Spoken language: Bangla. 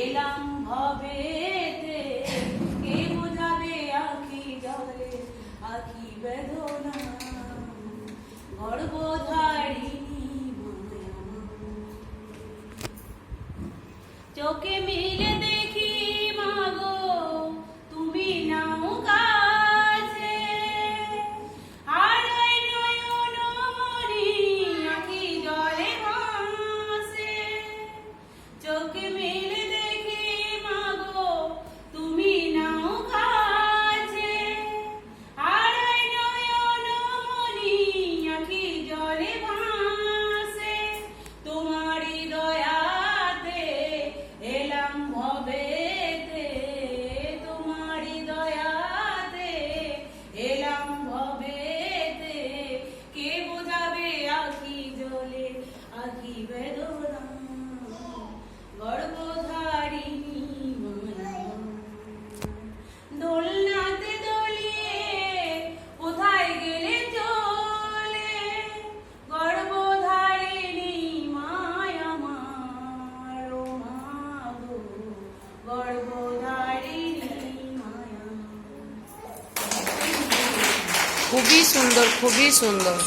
এলাম ভবেতে, কে বোঝাবে আখি জলে আখি বেদনা, গর্ভধারিণী মায়া। চোখে মিলে দেখি মাগো তুমি নাও কাছে, হারাই নয়ন মনি আখি জলে ভাসে। চোখে মিলে দেখি মাগো তুমি নাও কাছে, হারাই নয়ন মনি আখি জলে ভাসে। তোমারই দয়াতে এলাম ভবেতে, তোমারই দয়াতে এলাম ভবেতে, কে বোঝাবে আখি জলে আখি বেদনা, গর্ভধারিণী মায়া। দোলনাতে দোলিয়ে কোথায় গেলে চলে, গর্ভধারিণী মায়া আমার, ও মাগো গর্ভধারিণী মায়া। খুবই সুন্দর, খুবই সুন্দর।